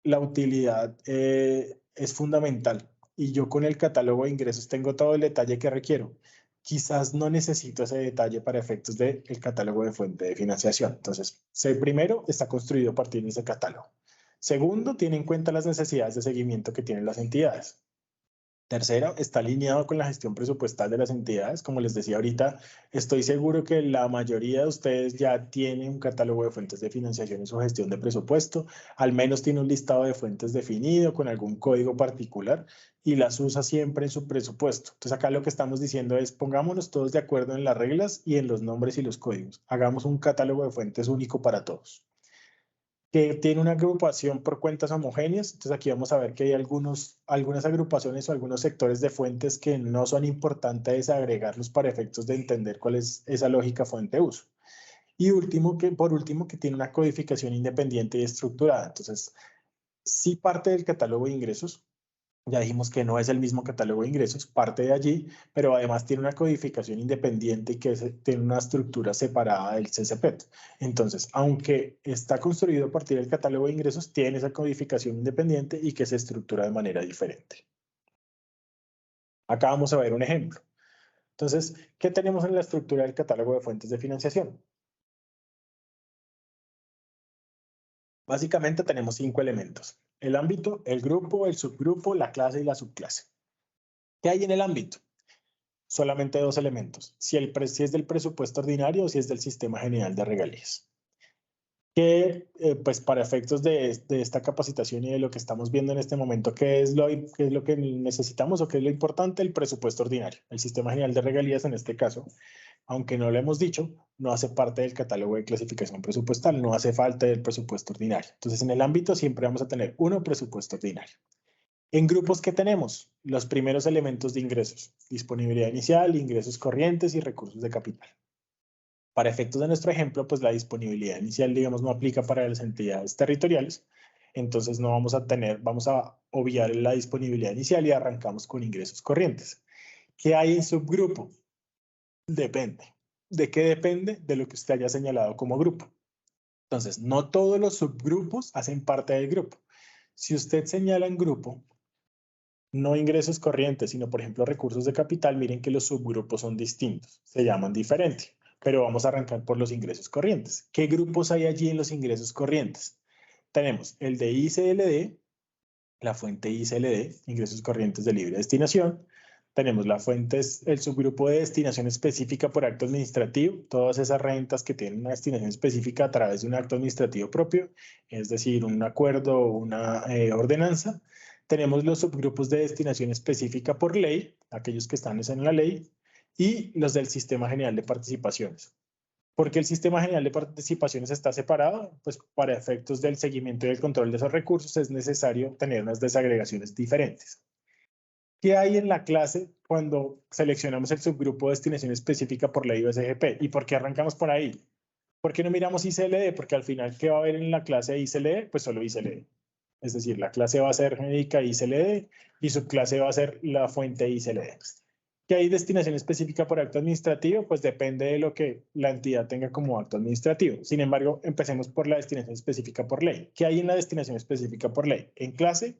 A: la utilidad es fundamental y yo con el catálogo de ingresos tengo todo el detalle que requiero. Quizás no necesito ese detalle para efectos del catálogo de fuente de financiación. Entonces, primero, está construido a partir de ese catálogo. Segundo, tiene en cuenta las necesidades de seguimiento que tienen las entidades. Tercero, está alineado con la gestión presupuestal de las entidades. Como les decía ahorita, estoy seguro que la mayoría de ustedes ya tienen un catálogo de fuentes de financiación en su gestión de presupuesto. Al menos tiene un listado de fuentes definido con algún código particular y las usa siempre en su presupuesto. Entonces acá lo que estamos diciendo es pongámonos todos de acuerdo en las reglas y en los nombres y los códigos. Hagamos un catálogo de fuentes único para todos. Que tiene una agrupación por cuentas homogéneas. Entonces aquí vamos a ver que hay algunas agrupaciones o algunos sectores de fuentes que no son importantes agregarlos para efectos de entender cuál es esa lógica fuente de uso. Y por último, que tiene una codificación independiente y estructurada. Entonces, sí parte del catálogo de ingresos. Ya dijimos que no es el mismo catálogo de ingresos, parte de allí, pero además tiene una codificación independiente que tiene una estructura separada del CCPET. Entonces, aunque está construido a partir del catálogo de ingresos, tiene esa codificación independiente y que se estructura de manera diferente. Acá vamos a ver un ejemplo. Entonces, ¿qué tenemos en la estructura del catálogo de fuentes de financiación? Básicamente tenemos 5 elementos: el ámbito, el grupo, el subgrupo, la clase y la subclase. ¿Qué hay en el ámbito? Solamente 2 elementos: si es del presupuesto ordinario o si es del sistema general de regalías. Que pues para efectos de esta capacitación y de lo que estamos viendo en este momento, ¿qué es lo que necesitamos o qué es lo importante? El presupuesto ordinario. El sistema general de regalías en este caso, aunque no lo hemos dicho, no hace parte del catálogo de clasificación presupuestal, no hace falta del presupuesto ordinario. Entonces en el ámbito siempre vamos a tener uno presupuesto ordinario. En grupos, ¿qué tenemos? Los primeros elementos de ingresos: disponibilidad inicial, ingresos corrientes y recursos de capital. Para efectos de nuestro ejemplo, pues la disponibilidad inicial, digamos, no aplica para las entidades territoriales. Entonces no vamos a obviar la disponibilidad inicial y arrancamos con ingresos corrientes. ¿Qué hay en subgrupo? Depende. ¿De qué depende? De lo que usted haya señalado como grupo. Entonces, no todos los subgrupos hacen parte del grupo. Si usted señala en grupo no ingresos corrientes, sino por ejemplo recursos de capital, miren que los subgrupos son distintos, se llaman diferente, pero vamos a arrancar por los ingresos corrientes. ¿Qué grupos hay allí en los ingresos corrientes? Tenemos el de ICLD, la fuente ICLD, ingresos corrientes de libre destinación. Tenemos el subgrupo de destinación específica por acto administrativo, todas esas rentas que tienen una destinación específica a través de un acto administrativo propio, es decir, un acuerdo o una ordenanza. Tenemos los subgrupos de destinación específica por ley, aquellos que están en la ley, y los del Sistema General de Participaciones. ¿Por qué el Sistema General de Participaciones está separado? Pues para efectos del seguimiento y el control de esos recursos es necesario tener unas desagregaciones diferentes. ¿Qué hay en la clase cuando seleccionamos el subgrupo de destinación específica por ley o SGP? ¿Y por qué arrancamos por ahí? ¿Por qué no miramos ICLD? Porque al final, ¿qué va a haber en la clase de ICLD? Pues solo ICLD. Es decir, la clase va a ser genérica ICLD y subclase va a ser la fuente ICLD. ¿Qué hay destinación específica por acto administrativo? Pues depende de lo que la entidad tenga como acto administrativo. Sin embargo, empecemos por la destinación específica por ley. ¿Qué hay en la destinación específica por ley? En clase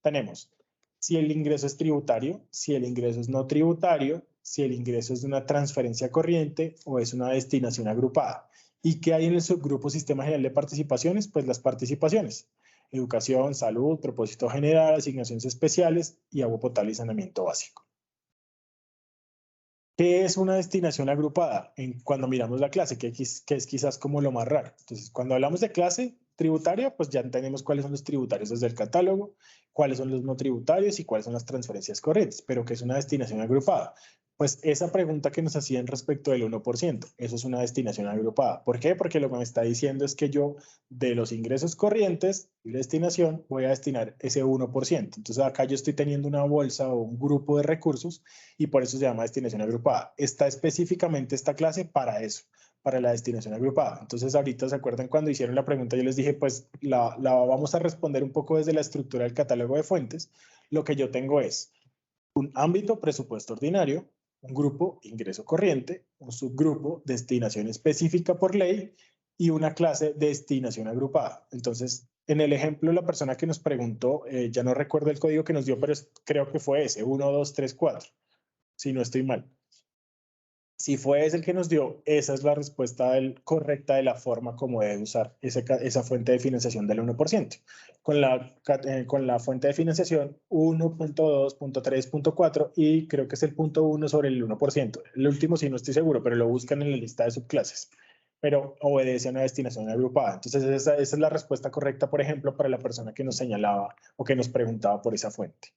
A: tenemos si el ingreso es tributario, si el ingreso es no tributario, si el ingreso es de una transferencia corriente o es una destinación agrupada. ¿Y qué hay en el subgrupo Sistema General de Participaciones? Pues las participaciones: educación, salud, propósito general, asignaciones especiales y agua potable y saneamiento básico. ¿Qué es una destinación agrupada? Cuando miramos la clase, que es quizás como lo más raro. Entonces, cuando hablamos de clase tributaria, pues ya entendemos cuáles son los tributarios desde el catálogo, cuáles son los no tributarios y cuáles son las transferencias corrientes. Pero ¿qué es una destinación agrupada? Pues esa pregunta que nos hacían respecto del 1%, eso es una destinación agrupada. ¿Por qué? Porque lo que me está diciendo es que yo de los ingresos corrientes y destinación voy a destinar ese 1%. Entonces acá yo estoy teniendo una bolsa o un grupo de recursos y por eso se llama destinación agrupada. Está específicamente esta clase para eso, para la destinación agrupada. Entonces ahorita se acuerdan cuando hicieron la pregunta, yo les dije pues la vamos a responder un poco desde la estructura del catálogo de fuentes. Lo que yo tengo es un ámbito presupuesto ordinario, un grupo ingreso corriente, un subgrupo destinación específica por ley y una clase destinación agrupada. Entonces, en el ejemplo, la persona que nos preguntó, ya no recuerdo el código que nos dio, pero creo que fue ese, 1, 2, 3, 4, si no estoy mal. Si fue ese el que nos dio, esa es la respuesta correcta de la forma como debe usar esa fuente de financiación del 1%. Con la fuente de financiación 1.2.3.4 y creo que es el punto 1 sobre el 1%. El último sí no estoy seguro, pero lo buscan en la lista de subclases. Pero obedece a una destinación agrupada. Entonces esa es la respuesta correcta, por ejemplo, para la persona que nos señalaba o que nos preguntaba por esa fuente.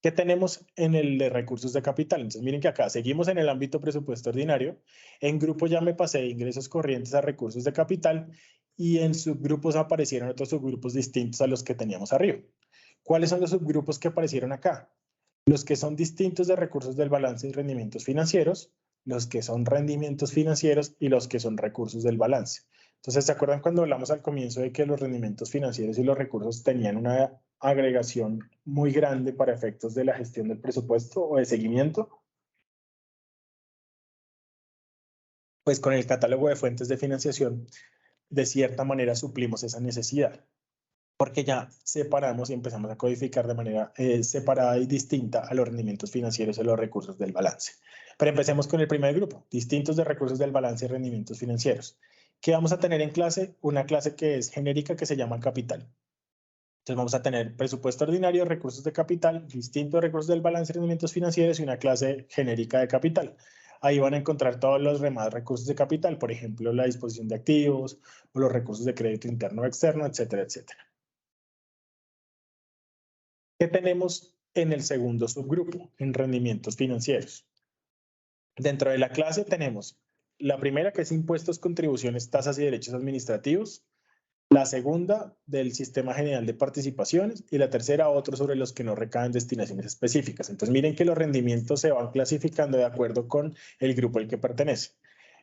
A: ¿Qué tenemos en el de recursos de capital? Entonces miren que acá seguimos en el ámbito presupuesto ordinario. En grupo ya me pasé de ingresos corrientes a recursos de capital y en subgrupos aparecieron otros subgrupos distintos a los que teníamos arriba. ¿Cuáles son los subgrupos que aparecieron acá? Los que son distintos de recursos del balance y rendimientos financieros, los que son rendimientos financieros y los que son recursos del balance. Entonces, ¿se acuerdan cuando hablamos al comienzo de que los rendimientos financieros y los recursos tenían una agregación muy grande para efectos de la gestión del presupuesto o de seguimiento? Pues con el catálogo de fuentes de financiación, de cierta manera suplimos esa necesidad, porque ya separamos y empezamos a codificar de manera separada y distinta a los rendimientos financieros y los recursos del balance. Pero empecemos con el primer grupo, distintos de recursos del balance y rendimientos financieros. ¿Qué vamos a tener en clase? Una clase que es genérica que se llama capital. Entonces vamos a tener presupuesto ordinario, recursos de capital, distintos recursos del balance y rendimientos financieros y una clase genérica de capital. Ahí van a encontrar todos los demás recursos de capital, por ejemplo, la disposición de activos o los recursos de crédito interno o externo, etcétera, etcétera. ¿Qué tenemos en el segundo subgrupo, en rendimientos financieros? Dentro de la clase tenemos la primera, que es impuestos, contribuciones, tasas y derechos administrativos. La segunda, del Sistema General de Participaciones. Y la tercera, otros sobre los que no recaen destinaciones específicas. Entonces, miren que los rendimientos se van clasificando de acuerdo con el grupo al que pertenece.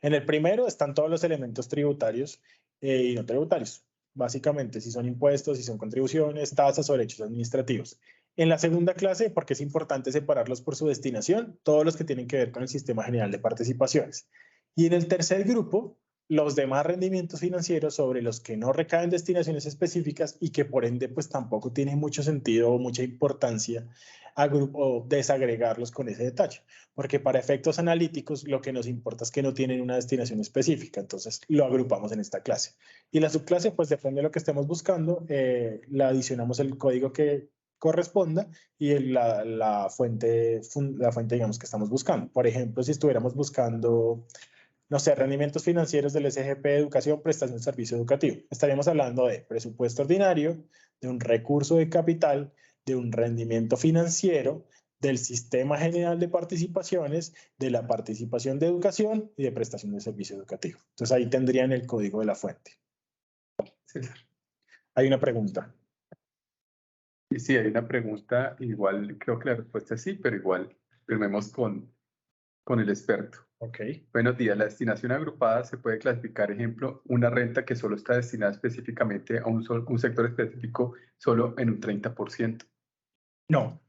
A: En el primero están todos los elementos tributarios y no tributarios. Básicamente, si son impuestos, si son contribuciones, tasas o derechos administrativos. En la segunda clase, porque es importante separarlos por su destinación, todos los que tienen que ver con el Sistema General de Participaciones. Y en el tercer grupo, los demás rendimientos financieros sobre los que no recaen destinaciones específicas y que por ende pues tampoco tiene mucho sentido o mucha importancia o desagregarlos con ese detalle, porque para efectos analíticos lo que nos importa es que no tienen una destinación específica, entonces lo agrupamos en esta clase. Y la subclase pues depende de lo que estemos buscando, la adicionamos el código que corresponda y la fuente digamos que estamos buscando. Por ejemplo, si estuviéramos buscando, no sé, rendimientos financieros del SGP de educación, prestación de servicio educativo. Estaríamos hablando de presupuesto ordinario, de un recurso de capital, de un rendimiento financiero, del Sistema General de Participaciones, de la participación de educación y de prestación de servicio educativo. Entonces ahí tendrían el código de la fuente.
B: César.
A: Hay una pregunta.
B: Y sí, hay una pregunta, igual creo que la respuesta es sí, pero igual firmemos con el experto.
A: Ok.
B: Buenos días. La destinación agrupada se puede clasificar, ejemplo, una renta que solo está destinada específicamente a un sector específico solo en un 30%.
A: No.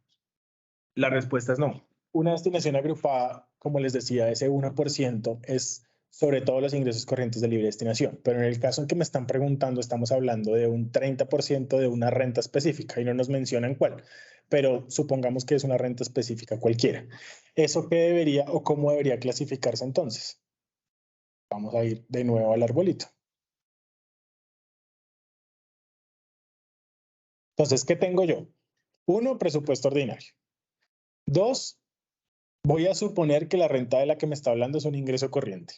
A: La respuesta es no. Una destinación agrupada, como les decía, ese 1% es sobre todo los ingresos corrientes de libre destinación. Pero en el caso en que me están preguntando, estamos hablando de un 30% de una renta específica y no nos mencionan cuál. Pero supongamos que es una renta específica cualquiera. ¿Eso qué debería o cómo debería clasificarse entonces? Vamos a ir de nuevo al arbolito. Entonces, ¿qué tengo yo? 1, presupuesto ordinario. 2, voy a suponer que la renta de la que me está hablando es un ingreso corriente,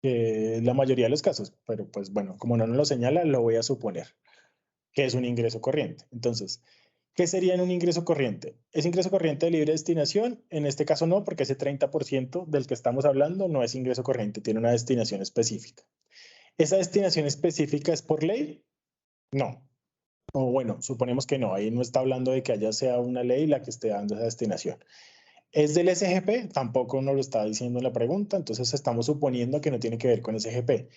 A: que es la mayoría de los casos, pero pues bueno, como no nos lo señala, lo voy a suponer que es un ingreso corriente. Entonces, ¿qué sería en un ingreso corriente? ¿Es ingreso corriente de libre destinación? En este caso no, porque ese 30% del que estamos hablando no es ingreso corriente, tiene una destinación específica. ¿Esa destinación específica es por ley? No. O bueno, suponemos que no, ahí no está hablando de que haya sea una ley la que esté dando esa destinación. ¿Es del SGP? Tampoco nos lo está diciendo en la pregunta, entonces estamos suponiendo que no tiene que ver con SGP.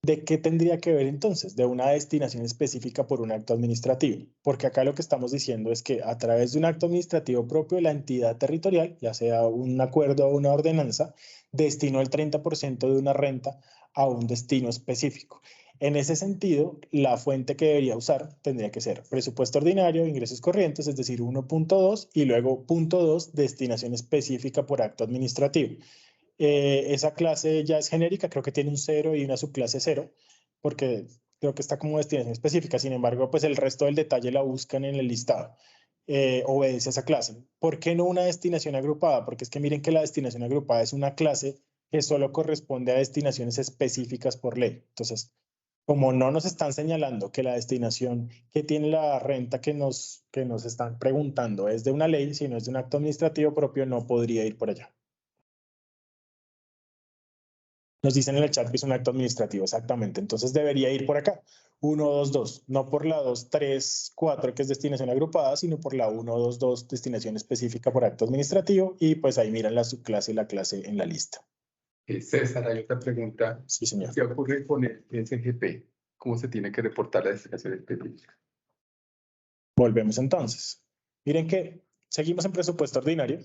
A: ¿De qué tendría que ver entonces? De una destinación específica por un acto administrativo, porque acá lo que estamos diciendo es que a través de un acto administrativo propio, la entidad territorial, ya sea un acuerdo o una ordenanza, destinó el 30% de una renta a un destino específico. En ese sentido, la fuente que debería usar tendría que ser presupuesto ordinario, ingresos corrientes, es decir, 1.2 y luego punto 2, destinación específica por acto administrativo. Esa clase ya es genérica, creo que tiene un 0 y una subclase 0, porque creo que está como destinación específica. Sin embargo, pues el resto del detalle la buscan en el listado. Obedece a esa clase. ¿Por qué no una destinación agrupada? Porque es que miren que la destinación agrupada es una clase que solo corresponde a destinaciones específicas por ley. Entonces, como no nos están señalando que la destinación que tiene la renta que nos están preguntando es de una ley, sino es de un acto administrativo propio, no podría ir por allá. Nos dicen en el chat que es un acto administrativo, exactamente. Entonces debería ir por acá. 1, 2, 2. No por la 2, 3, 4, que es destinación agrupada, sino por la 1, 2, 2, destinación específica por acto administrativo. Y pues ahí miran la subclase y la clase en la lista.
B: César, hay otra pregunta.
A: Sí, señor.
B: ¿Qué ocurre con el SGP? ¿Cómo se tiene que reportar la destinación específica?
A: Volvemos entonces. Miren que seguimos en presupuesto ordinario,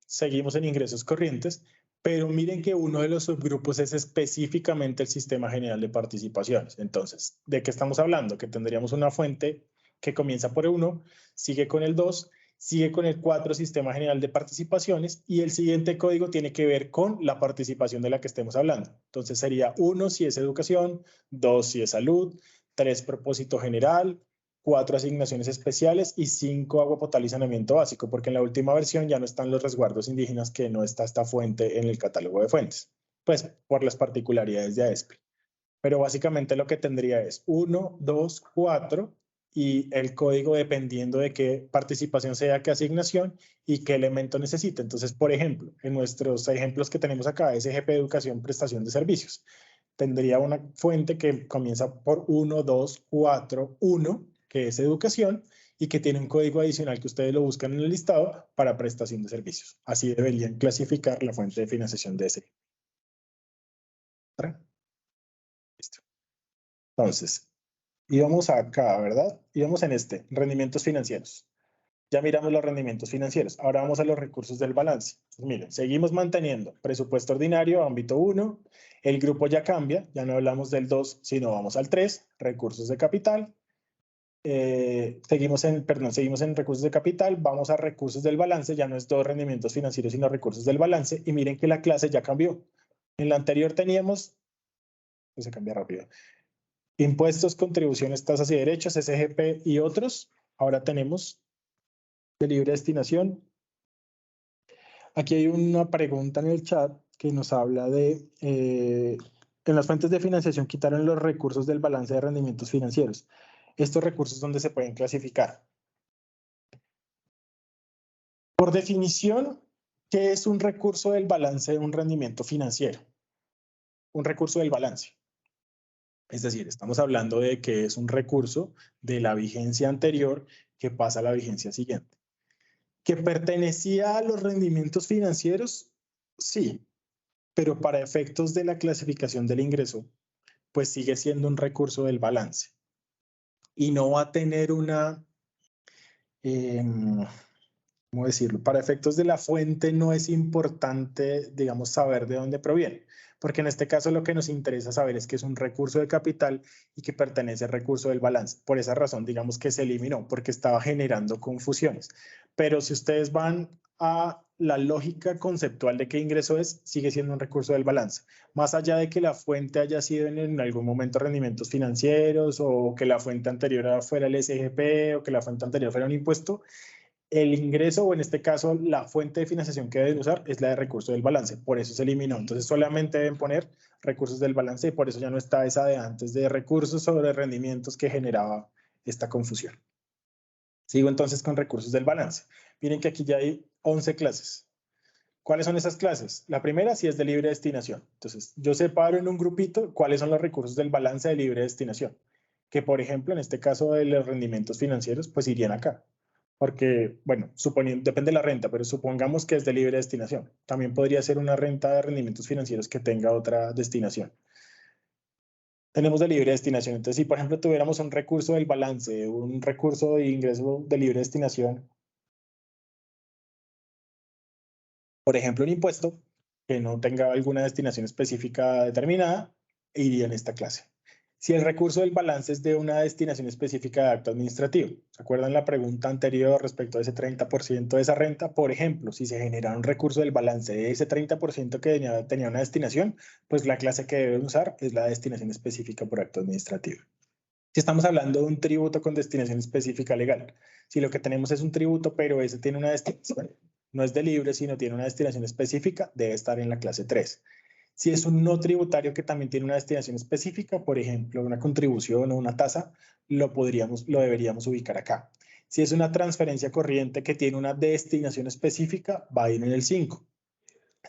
A: seguimos en ingresos corrientes, pero miren que uno de los subgrupos es específicamente el Sistema General de Participaciones. Entonces, ¿de qué estamos hablando? Que tendríamos una fuente que comienza por el 1, sigue con el 2, sigue con el 4, Sistema General de Participaciones, y el siguiente código tiene que ver con la participación de la que estemos hablando. Entonces sería 1 si es educación, 2 si es salud, 3 propósito general, 4 asignaciones especiales y 5 agua potable y saneamiento básico, porque en la última versión ya no están los resguardos indígenas, que no está esta fuente en el catálogo de fuentes, pues por las particularidades de AESPRI. Pero básicamente lo que tendría es 1, 2, 4 y el código dependiendo de qué participación sea, qué asignación y qué elemento necesite. Entonces, por ejemplo, en nuestros ejemplos que tenemos acá, SGP Educación, Prestación de Servicios, tendría una fuente que comienza por 1, 2, 4, 1, que es educación, y que tiene un código adicional que ustedes lo buscan en el listado para prestación de servicios. Así deberían clasificar la fuente de financiación de ese. Listo. Entonces, íbamos acá, ¿verdad? Íbamos en este, rendimientos financieros. Ya miramos los rendimientos financieros. Ahora vamos a los recursos del balance. Pues miren, seguimos manteniendo presupuesto ordinario, ámbito 1. El grupo ya cambia, ya no hablamos del 2, sino vamos al 3, recursos de capital. Seguimos en recursos de capital, vamos a recursos del balance, ya no es 2 rendimientos financieros, sino recursos del balance. Y miren que la clase ya cambió. En la anterior teníamos, pues se cambia rápido, impuestos, contribuciones, tasas y derechos, SGP y otros. Ahora tenemos de libre destinación. Aquí hay una pregunta en el chat que nos habla de, en las fuentes de financiación quitaron los recursos del balance de rendimientos financieros. Estos recursos, ¿dónde se pueden clasificar? Por definición, ¿qué es un recurso del balance de un rendimiento financiero? Un recurso del balance. Es decir, estamos hablando de que es un recurso de la vigencia anterior que pasa a la vigencia siguiente. ¿Que pertenecía a los rendimientos financieros? Sí, pero para efectos de la clasificación del ingreso, pues sigue siendo un recurso del balance y no va a tener una, ¿cómo decirlo? Para efectos de la fuente no es importante, digamos, saber de dónde proviene, porque en este caso lo que nos interesa saber es que es un recurso de capital y que pertenece al recurso del balance. Por esa razón, digamos que se eliminó, porque estaba generando confusiones. Pero si ustedes van a la lógica conceptual de qué ingreso es, sigue siendo un recurso del balance. Más allá de que la fuente haya sido en algún momento rendimientos financieros o que la fuente anterior fuera el SGP o que la fuente anterior fuera un impuesto, el ingreso, o en este caso, la fuente de financiación que deben usar es la de recursos del balance. Por eso se eliminó. Entonces, solamente deben poner recursos del balance y por eso ya no está esa de antes de recursos sobre rendimientos que generaba esta confusión. Sigo entonces con recursos del balance. Miren que aquí ya hay 11 clases. ¿Cuáles son esas clases? La primera sí es de libre destinación. Entonces, yo separo en un grupito cuáles son los recursos del balance de libre destinación. Que, por ejemplo, en este caso de los rendimientos financieros, pues irían acá. Porque, bueno, depende de la renta, pero supongamos que es de libre destinación. También podría ser una renta de rendimientos financieros que tenga otra destinación. Tenemos de libre destinación. Entonces, si por ejemplo tuviéramos un recurso del balance, un recurso de ingreso de libre destinación, por ejemplo, un impuesto que no tenga alguna destinación específica determinada, iría en esta clase. Si el recurso del balance es de una destinación específica de acto administrativo, ¿se acuerdan la pregunta anterior respecto a ese 30% de esa renta? Por ejemplo, si se genera un recurso del balance de ese 30% que tenía una destinación, pues la clase que deben usar es la destinación específica por acto administrativo. Si estamos hablando de un tributo con destinación específica legal, si lo que tenemos es un tributo, pero ese tiene una destinación, no es de libre, sino tiene una destinación específica, debe estar en la clase 3. Si es un no tributario que también tiene una destinación específica, por ejemplo, una contribución o una tasa, lo deberíamos ubicar acá. Si es una transferencia corriente que tiene una destinación específica, va a ir en el 5.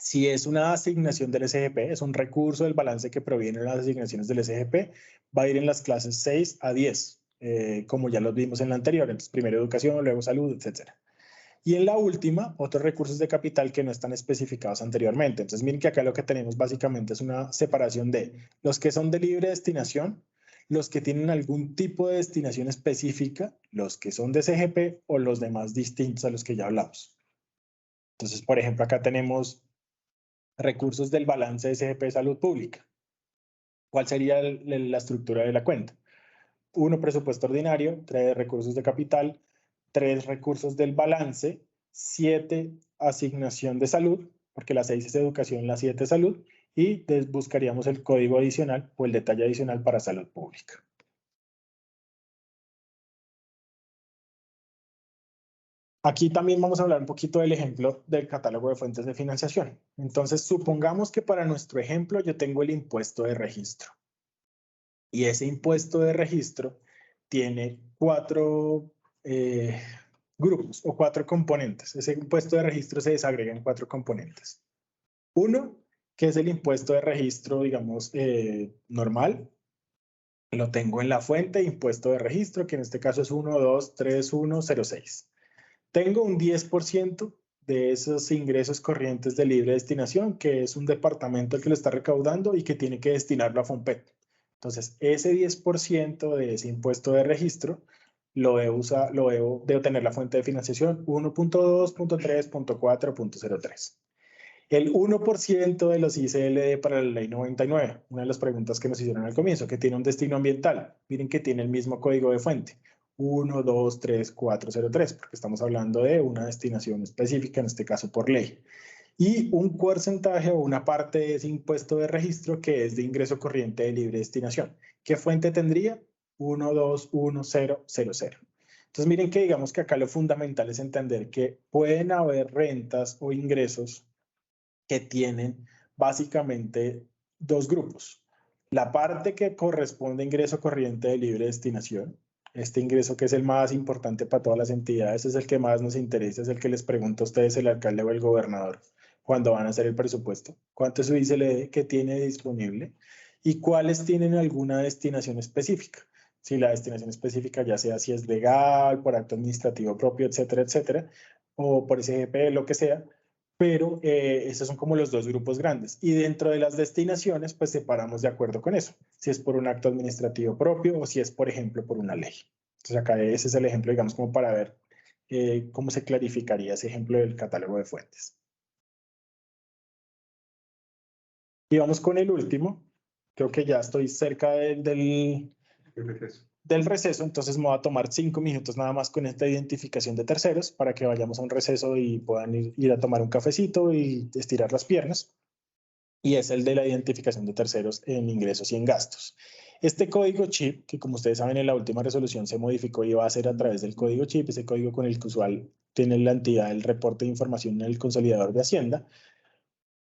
A: Si es una asignación del SGP, es un recurso del balance que proviene de las asignaciones del SGP, va a ir en las clases 6 a 10, como ya los vimos en la anterior. Entonces, primero educación, luego salud, etcétera. Y en la última, otros recursos de capital que no están especificados anteriormente. Entonces, miren que acá lo que tenemos básicamente es una separación de los que son de libre destinación, los que tienen algún tipo de destinación específica, los que son de SGP o los demás distintos a los que ya hablamos. Entonces, por ejemplo, acá tenemos recursos del balance de SGP Salud Pública. ¿Cuál sería la estructura de la cuenta? 1, presupuesto ordinario, 3, recursos de capital, 3, recursos del balance, 7, asignación de salud, porque la 6 es educación, la 7 es salud, y buscaríamos el código adicional o el detalle adicional para salud pública. Aquí también vamos a hablar un poquito del ejemplo del catálogo de fuentes de financiación. Entonces, supongamos que para nuestro ejemplo yo tengo el impuesto de registro. Y ese impuesto de registro tiene 4 grupos o 4 componentes. Ese impuesto de registro se desagrega en 4 componentes. Uno, que es el impuesto de registro, digamos, normal. Lo tengo en la fuente, impuesto de registro, que en este caso es 123106. Tengo un 10% de esos ingresos corrientes de libre destinación, que es un departamento el que lo está recaudando y que tiene que destinarlo a FOMPET. Entonces, ese 10% de ese impuesto de registro debo tener la fuente de financiación 1.2.3.4.03. El 1% de los ICLD para la ley 99, una de las preguntas que nos hicieron al comienzo, que tiene un destino ambiental. Miren que tiene el mismo código de fuente, 1233403, porque estamos hablando de una destinación específica, en este caso por ley. Y un porcentaje o una parte de ese impuesto de registro que es de ingreso corriente de libre destinación. ¿Qué fuente tendría? 121000. Entonces miren que digamos que acá lo fundamental es entender que pueden haber rentas o ingresos que tienen básicamente 2 grupos. La parte que corresponde a ingreso corriente de libre destinación, este ingreso que es el más importante para todas las entidades, es el que más nos interesa, es el que les pregunta a ustedes el alcalde o el gobernador cuando van a hacer el presupuesto. ¿Cuánto es su ICLD que tiene disponible? ¿Y cuáles tienen alguna destinación específica? Si la destinación específica ya sea si es legal, por acto administrativo propio, etcétera, etcétera, o por SGP, lo que sea, pero esos son como los 2 grupos grandes. Y dentro de las destinaciones, pues separamos de acuerdo con eso, si es por un acto administrativo propio o si es, por ejemplo, por una ley. Entonces acá ese es el ejemplo, digamos, como para ver cómo se clarificaría ese ejemplo del catálogo de fuentes. Y vamos con el último. Creo que ya estoy cerca del receso, entonces me voy a tomar 5 minutos nada más con esta identificación de terceros para que vayamos a un receso y puedan ir a tomar un cafecito y estirar las piernas. Y es el de la identificación de terceros en ingresos y en gastos. Este código chip, que como ustedes saben en la última resolución se modificó y va a ser a través del código chip, ese código con el que usual tiene la entidad del reporte de información en el consolidador de Hacienda,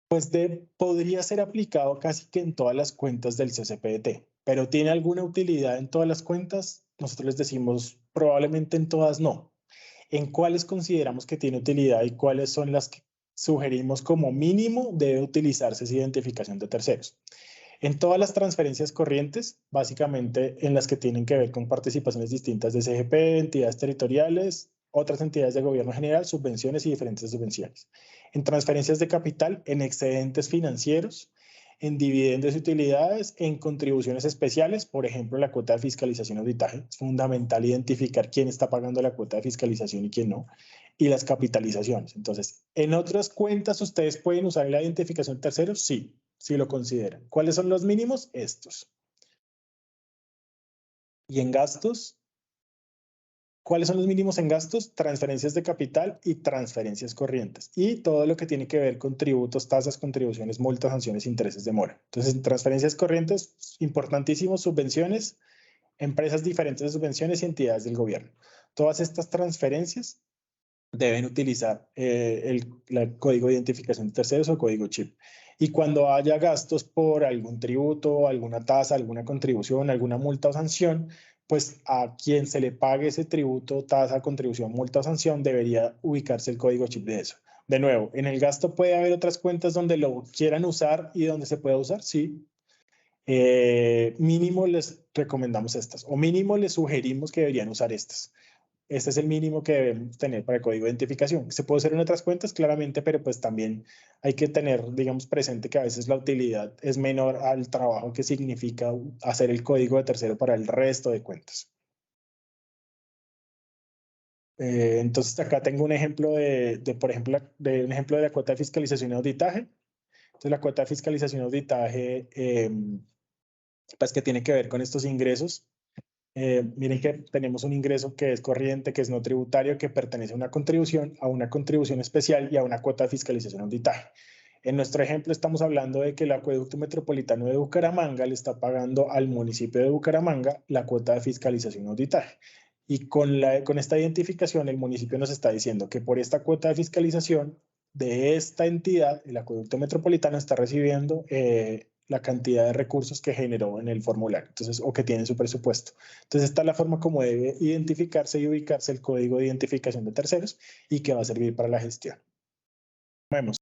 A: pues podría ser aplicado casi que en todas las cuentas del CCPT, pero ¿tiene alguna utilidad en todas las cuentas? Nosotros les decimos probablemente en todas no. ¿En cuáles consideramos que tiene utilidad y cuáles son las que sugerimos como mínimo debe utilizarse esa identificación de terceros? En todas las transferencias corrientes, básicamente en las que tienen que ver con participaciones distintas de CGP, entidades territoriales, otras entidades de gobierno general, subvenciones y diferentes subvenciones. En transferencias de capital, en excedentes financieros, en dividendos y utilidades, en contribuciones especiales, por ejemplo, la cuota de fiscalización y auditaje. Es fundamental identificar quién está pagando la cuota de fiscalización y quién no. Y las capitalizaciones. Entonces, ¿en otras cuentas ustedes pueden usar la identificación de terceros? Sí. si lo consideran. ¿Cuáles son los mínimos? Estos. Y en gastos, ¿cuáles son los mínimos en gastos? Transferencias de capital y transferencias corrientes. Y todo lo que tiene que ver con tributos, tasas, contribuciones, multas, sanciones, intereses de mora. Entonces, en transferencias corrientes, importantísimo, subvenciones, empresas diferentes de subvenciones y entidades del gobierno. Todas estas transferencias deben utilizar el código de identificación de terceros o código chip. Y cuando haya gastos por algún tributo, alguna tasa, alguna contribución, alguna multa o sanción, pues a quien se le pague ese tributo, tasa, contribución, multa o sanción, debería ubicarse el código chip de eso. De nuevo, en el gasto puede haber otras cuentas donde lo quieran usar y donde se pueda usar, sí. Mínimo les recomendamos estas, o mínimo les sugerimos que deberían usar estas. Este es el mínimo que debemos tener para el código de identificación. Se puede hacer en otras cuentas, claramente, pero pues también hay que tener, digamos, presente que a veces la utilidad es menor al trabajo que significa hacer el código de tercero para el resto de cuentas. Entonces, acá tengo un ejemplo por ejemplo, un ejemplo de la cuota de fiscalización y auditaje. Entonces, la cuota de fiscalización y auditaje, pues que tiene que ver con estos ingresos. Miren que tenemos un ingreso que es corriente, que es no tributario, que pertenece a una contribución especial y a una cuota de fiscalización auditaje. En nuestro ejemplo estamos hablando de que el Acueducto Metropolitano de Bucaramanga le está pagando al municipio de Bucaramanga la cuota de fiscalización auditaje. Y con esta identificación el municipio nos está diciendo que por esta cuota de fiscalización de esta entidad, el Acueducto Metropolitano está recibiendo la cantidad de recursos que generó en el formulario, entonces, o que tiene en su presupuesto. Entonces, esta es la forma como debe identificarse y ubicarse el código de identificación de terceros y que va a servir para la gestión. Vemos.